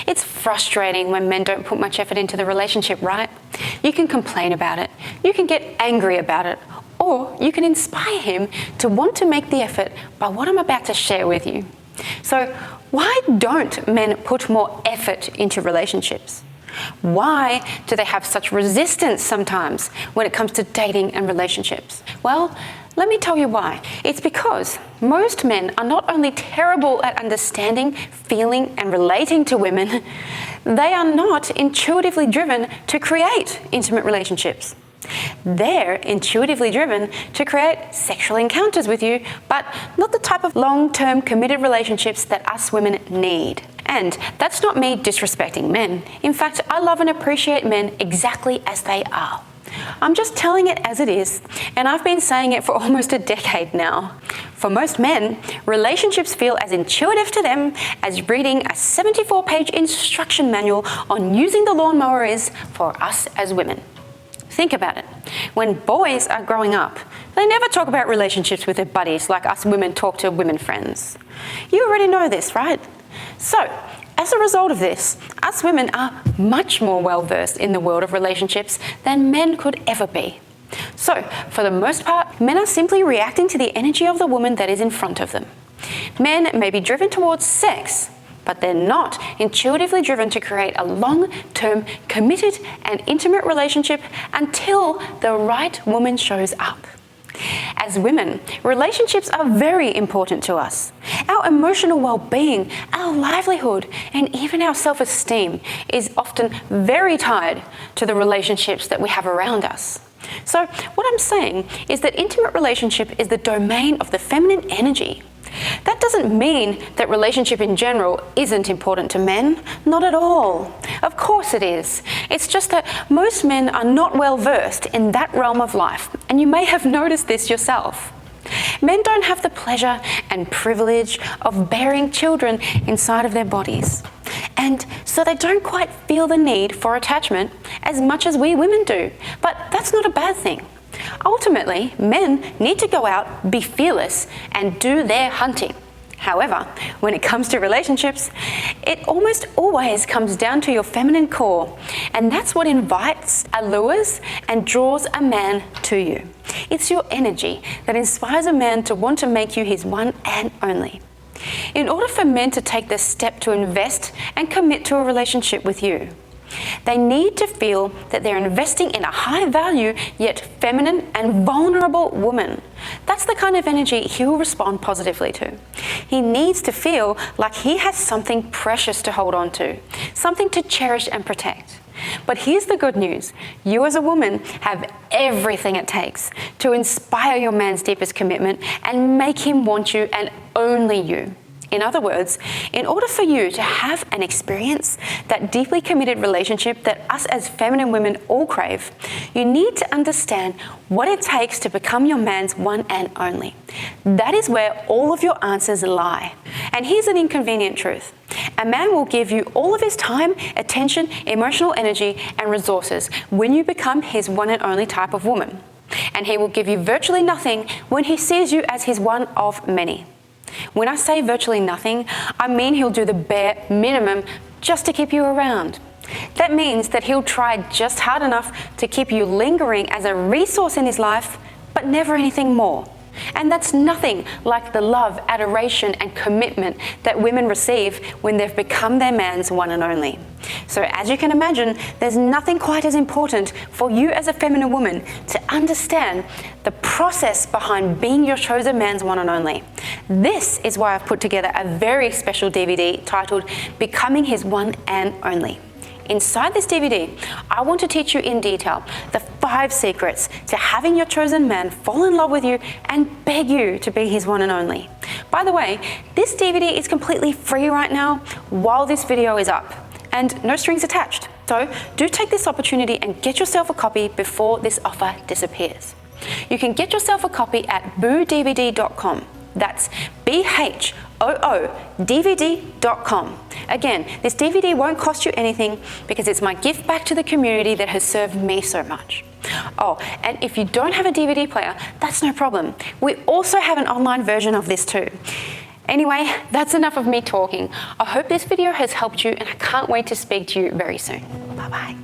It's frustrating when men don't put much effort into the relationship, right? You can complain about it, you can get angry about it, or you can inspire him to want to make the effort by what I'm about to share with you. So, why don't men put more effort into relationships? Why do they have such resistance sometimes when it comes to dating and relationships? Well, let me tell you why. It's because most men are not only terrible at understanding, feeling, and relating to women, they are not intuitively driven to create intimate relationships. They're intuitively driven to create sexual encounters with you, but not the type of long-term committed relationships that us women need. And that's not me disrespecting men. In fact, I love and appreciate men exactly as they are. I'm just telling it as it is, and I've been saying it for almost a decade now. For most men, relationships feel as intuitive to them as reading a 74-page instruction manual on using the lawnmower is for us as women. Think about it. When boys are growing up, they never talk about relationships with their buddies like us women talk to women friends. You already know this, right? So, as a result of this, us women are much more well-versed in the world of relationships than men could ever be. So, for the most part, men are simply reacting to the energy of the woman that is in front of them. Men may be driven towards sex, but they're not intuitively driven to create a long-term, committed and intimate relationship until the right woman shows up. As women, relationships are very important to us. Our emotional well-being, our livelihood, and even our self-esteem is often very tied to the relationships that we have around us. So what I'm saying is that intimate relationship is the domain of the feminine energy. That doesn't mean that relationship in general isn't important to men. Not at all. Of course it is. It's just that most men are not well versed in that realm of life, and you may have noticed this yourself. Men don't have the pleasure and privilege of bearing children inside of their bodies. And so they don't quite feel the need for attachment as much as we women do. But that's not a bad thing. Ultimately, men need to go out, be fearless, and do their hunting. However, when it comes to relationships, it almost always comes down to your feminine core, and that's what invites, allures, and draws a man to you. It's your energy that inspires a man to want to make you his one and only. In order for men to take the step to invest and commit to a relationship with you, they need to feel that they're investing in a high value yet feminine and vulnerable woman. That's the kind of energy he will respond positively to. He needs to feel like he has something precious to hold on to, something to cherish and protect. But here's the good news. You as a woman have everything it takes to inspire your man's deepest commitment and make him want you and only you. In other words, in order for you to have and experience that deeply committed relationship that us as feminine women all crave, you need to understand what it takes to become your man's one and only. That is where all of your answers lie. And here's an inconvenient truth. A man will give you all of his time, attention, emotional energy, and resources when you become his one and only type of woman. And he will give you virtually nothing when he sees you as his one of many. When I say virtually nothing, I mean he'll do the bare minimum just to keep you around. That means that he'll try just hard enough to keep you lingering as a resource in his life, but never anything more. And that's nothing like the love, adoration, and commitment that women receive when they've become their man's one and only. So as you can imagine, there's nothing quite as important for you as a feminine woman to understand the process behind being your chosen man's one and only. This is why I've put together a very special DVD titled Becoming His One and Only. Inside this DVD, I want to teach you in detail the 5 secrets to having your chosen man fall in love with you and beg you to be his one and only. By the way, this DVD is completely free right now while this video is up, and no strings attached. So do take this opportunity and get yourself a copy before this offer disappears. You can get yourself a copy at boodvd.com. That's BHOODVD.com. Again, this DVD won't cost you anything because it's my gift back to the community that has served me so much. Oh, and if you don't have a DVD player, that's no problem. We also have an online version of this too. Anyway, that's enough of me talking. I hope this video has helped you, and I can't wait to speak to you very soon. Bye-bye.